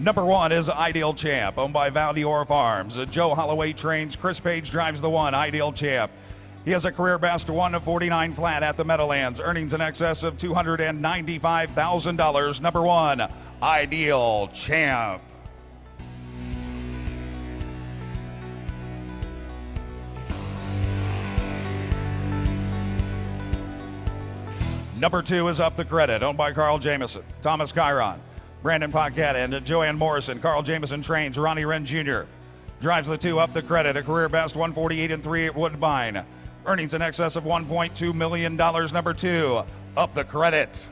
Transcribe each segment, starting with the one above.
Number 1 is Ideal Champ, owned by Val Dior Farms. Joe Holloway trains. Chris Page drives the 1, Ideal Champ. He has a career best 1:49 flat at the Meadowlands, earnings in excess of $295,000. Number 1, Ideal Champ. Number 2 is Up the Credit, owned by Carl Jamieson, Thomas Chiron, Brandon Paquette, and Joanne Morrison. Carl Jamieson trains. Ronnie Wren Jr. drives the 2, Up the Credit, a career best 148-3 at Woodbine. Earnings in excess of $1.2 million. Number 2, Up the Credit.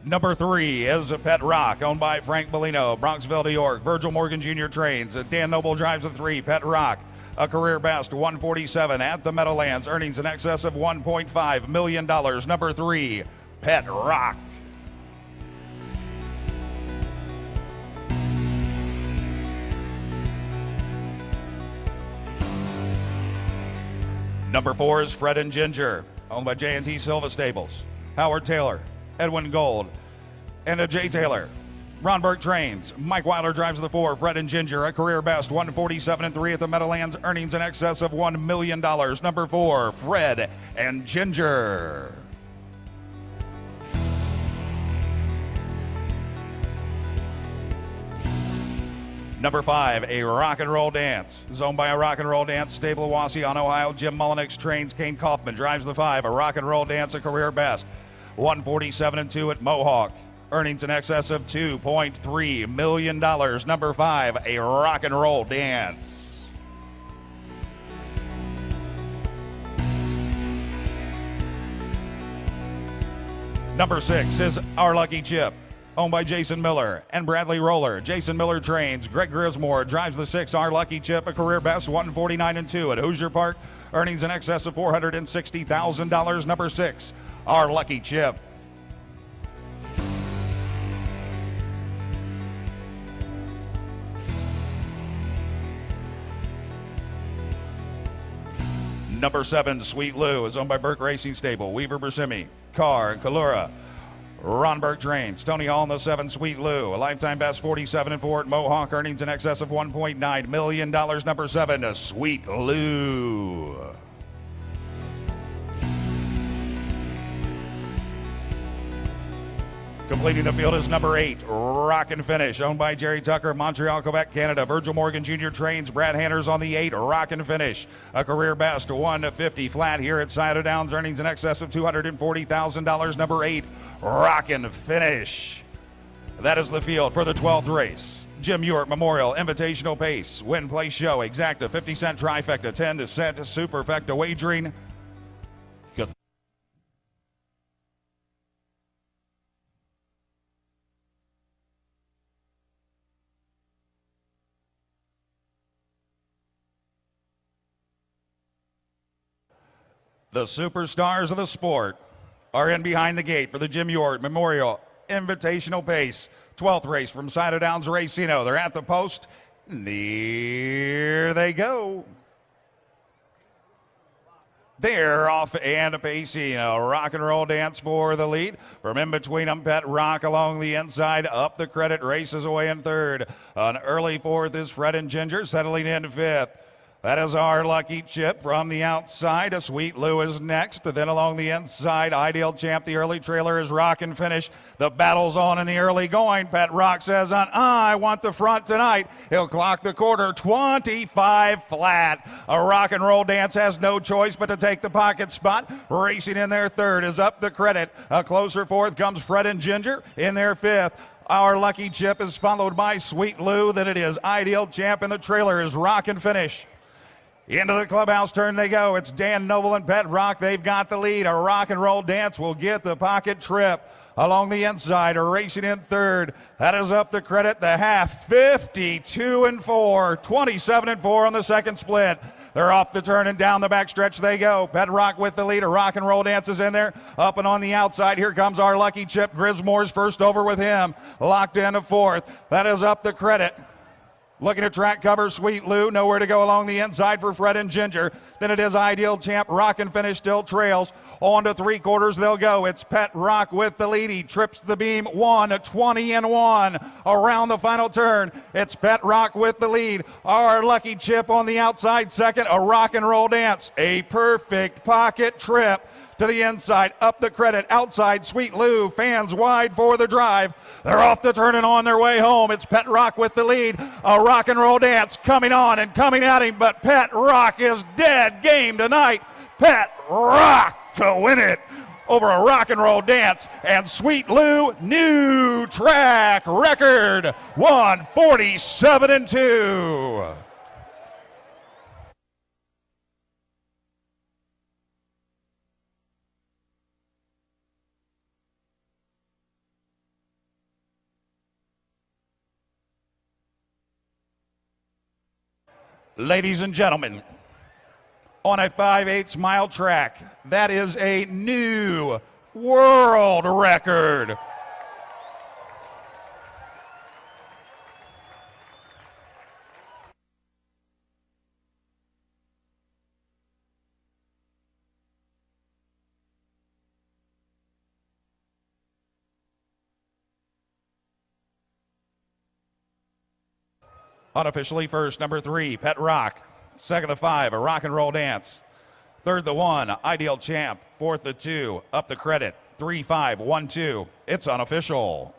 Number 3 is Pet Rock, owned by Frank Bellino, Bronxville, New York. Virgil Morgan Jr. trains. Dan Noble drives the 3, Pet Rock, a career best 147 at the Meadowlands. Earnings in excess of $1.5 million. Number 3, Pet Rock. Number 4 is Fred and Ginger, owned by J&T Silva Stables, Howard Taylor, Edwin Gold, and Jay Taylor. Ron Burke trains. Mike Weiler drives the 4, Fred and Ginger, a career best 147-3 at the Meadowlands, earnings in excess of $1 million. Number 4, Fred and Ginger. Number 5, A Rock and Roll Dance, is owned by A Rock and Roll Dance Stable, Wasion, Ohio. Jim Mullenix trains. Kane Kaufman drives the 5, A Rock and Roll Dance, a career best 147-2 at Mohawk. Earnings in excess of $2.3 million. Number 5, A Rock and Roll Dance. Number 6 is Our Lucky Chip, owned by Jason Miller and Bradley Roller. Jason Miller trains. Greg Grismore drives the 6, Our Lucky Chip, a career best 149-2 at Hoosier Park. Earnings in excess of $460,000. Number 6, Our Lucky Chip. Number 7, Sweet Lou, is owned by Burke Racing Stable, Weaver Bersimi, Carr, and Kalura. Ron Burke trains. Tony Hall in the 7, Sweet Lou, a lifetime best 47-4 at Mohawk, earnings in excess of $1.9 million. Number 7, Sweet Lou. Completing the field is number 8, Rock and Finish, owned by Jerry Tucker, Montreal, Quebec, Canada. Virgil Morgan Jr. trains. Brad Hanners on the 8, Rock and Finish, a career best 150 flat here at Cider Downs, earnings in excess of $240,000. Number 8, Rock and Finish. That is the field for the 12th race. Jim Ewart Memorial Invitational Pace, Win, Play, Show, Exacta, 50-cent trifecta, 10-cent superfecta wagering. The superstars of the sport are in behind the gate for the Jim Ewart Memorial Invitational Pace. 12th race from Cider Downs Racino. They're at the post. There they go. They're off and pacing. A Rock and Roll Dance for the lead. From in between them, Pet Rock along the inside. Up the Credit races away in 3rd. An early 4th is Fred and Ginger, settling in 5th. That is Our Lucky Chip from the outside. A Sweet Lou is next. Then along the inside, Ideal Champ. The early trailer is Rock and Finish. The battle's on in the early going. Pet Rock says, I want the front tonight. He'll clock the quarter 25 flat. A Rock and Roll Dance has no choice but to take the pocket spot. Racing in their 3rd is Up the Credit. A closer 4th comes Fred and Ginger in their 5th. Our Lucky Chip is followed by Sweet Lou. Then it is Ideal Champ, and the trailer is Rock and Finish. Into the clubhouse turn they go. It's Dan Noble and Pet Rock. They've got the lead. A Rock and Roll Dance will get the pocket trip. Along the inside, racing in 3rd. That is Up the Credit. The half, 52-4, 27-4 on the 2nd split. They're off the turn and down the backstretch they go. Pet Rock with the lead. A Rock and Roll Dance is in there. Up and on the outside, here comes Our Lucky Chip. Grismore's first over with him. Locked in to 4th. That is Up the Credit. Looking at track cover, Sweet Lou, nowhere to go along the inside for Fred and Ginger. Then it is Ideal Champ, Rock and Finish still trails. On to 3/4 they'll go. It's Pet Rock with the lead. He trips the beam, 1:20.1 around the final turn. It's Pet Rock with the lead. Our Lucky Chip on the outside second, a rock and roll dance. A perfect pocket trip to the inside, up the credit, outside, Sweet Lou, fans wide for the drive. They're off the turn and on their way home. It's Pet Rock with the lead. A rock and roll dance coming on and coming at him, but Pet Rock is dead game tonight. Pet Rock to win it over a rock and roll dance. And Sweet Lou, new track record, 1:47.2. Ladies and gentlemen, on a 5/8 mile track, that is a new world record. Unofficially first, number 3, Pet Rock. Second, the 5, a rock and roll dance. Third, the 1, Ideal Champ. Fourth, the 2, up the credit. 3-5-1-2. It's unofficial.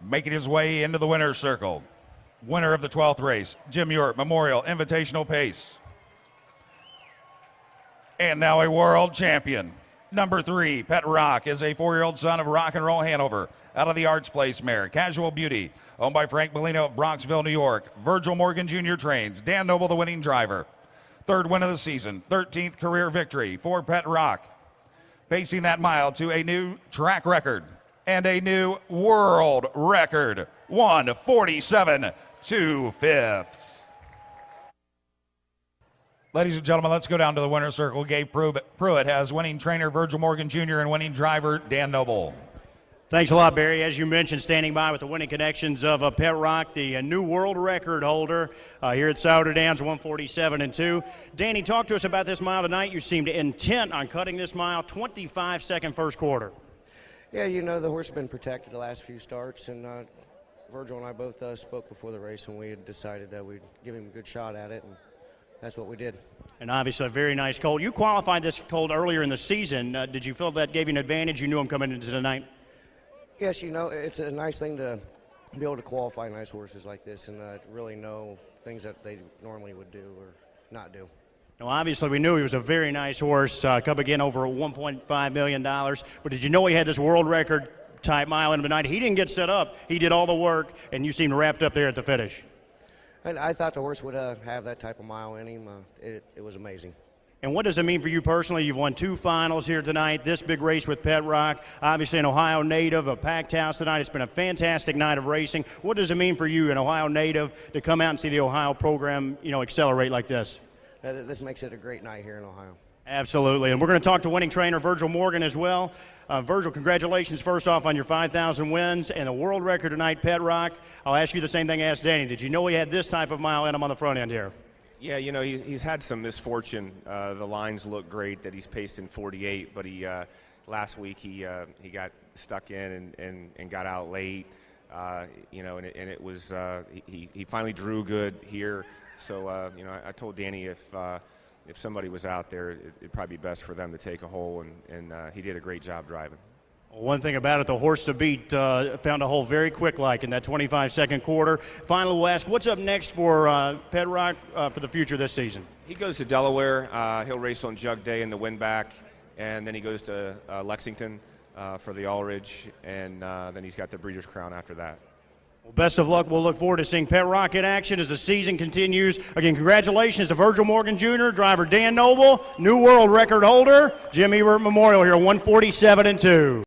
Making his way into the winner's circle. Winner of the 12th race, Jim Ewart Memorial Invitational Pace. And now a world champion. Number 3, Pet Rock, is a 4-year-old son of Rock and Roll Hanover, out of the Arts Place mare. Casual Beauty, owned by Frank Bellino of Bronxville, New York. Virgil Morgan Jr. trains. Dan Noble, the winning driver. Third win of the season, 13th career victory for Pet Rock. Pacing that mile to a new track record and a new world record, 1:47.2. Ladies and gentlemen, let's go down to the winner's circle. Gabe Pruitt has winning trainer Virgil Morgan Jr. and winning driver Dan Noble. Thanks a lot, Barry. As you mentioned, standing by with the winning connections of Pet Rock, the new world record holder here at Sourdough Downs, 1:47.2. Danny, talk to us about this mile tonight. You seemed intent on cutting this mile, 25-second first quarter. Yeah, you know, the horse has been protected the last few starts, and Virgil and I both spoke before the race, and we had decided that we'd give him a good shot at it, and that's what we did. And obviously a very nice colt. You qualified this colt earlier in the season. Did you feel that gave you an advantage? You knew him coming into tonight? Yes, you know, it's a nice thing to be able to qualify nice horses like this and really know things that they normally would do or not do. Now, obviously, we knew he was a very nice horse, come again over $1.5 million. But did you know he had this world record type mile in him tonight? He didn't get set up. He did all the work, and you seemed wrapped up there at the finish. And I thought the horse would have that type of mile in him. It was amazing. And what does it mean for you personally? You've won 2 finals here tonight, this big race with Pet Rock, obviously an Ohio native, a packed house tonight. It's been a fantastic night of racing. What does it mean for you, an Ohio native, to come out and see the Ohio program, accelerate like this? This makes it a great night here in Ohio. Absolutely. And we're going to talk to winning trainer Virgil Morgan as well. Virgil, congratulations first off on your 5,000 wins and the world record tonight, Pet Rock. I'll ask you the same thing I asked Danny. Did you know he had this type of mile in him on the front end here? Yeah, you know, he's had some misfortune. The lines look great that he's paced in 48, but last week he got stuck in and got out late. You know, and it was he finally drew good here. So you know, I told Danny if somebody was out there, it'd probably be best for them to take a hole, and he did a great job driving. One thing about it, the horse to beat found a hole very quick, like in that 25-second quarter. Finally, we'll ask, what's up next for Pet Rock for the future this season? He goes to Delaware. He'll race on Jug Day in the win back, and then he goes to Lexington for the Allridge, and then he's got the Breeders' Crown after that. Well, best of luck. We'll look forward to seeing Pet Rock in action as the season continues. Again, congratulations to Virgil Morgan Jr., driver Dan Noble, new world record holder, Jim Ewart Memorial here, 147-2.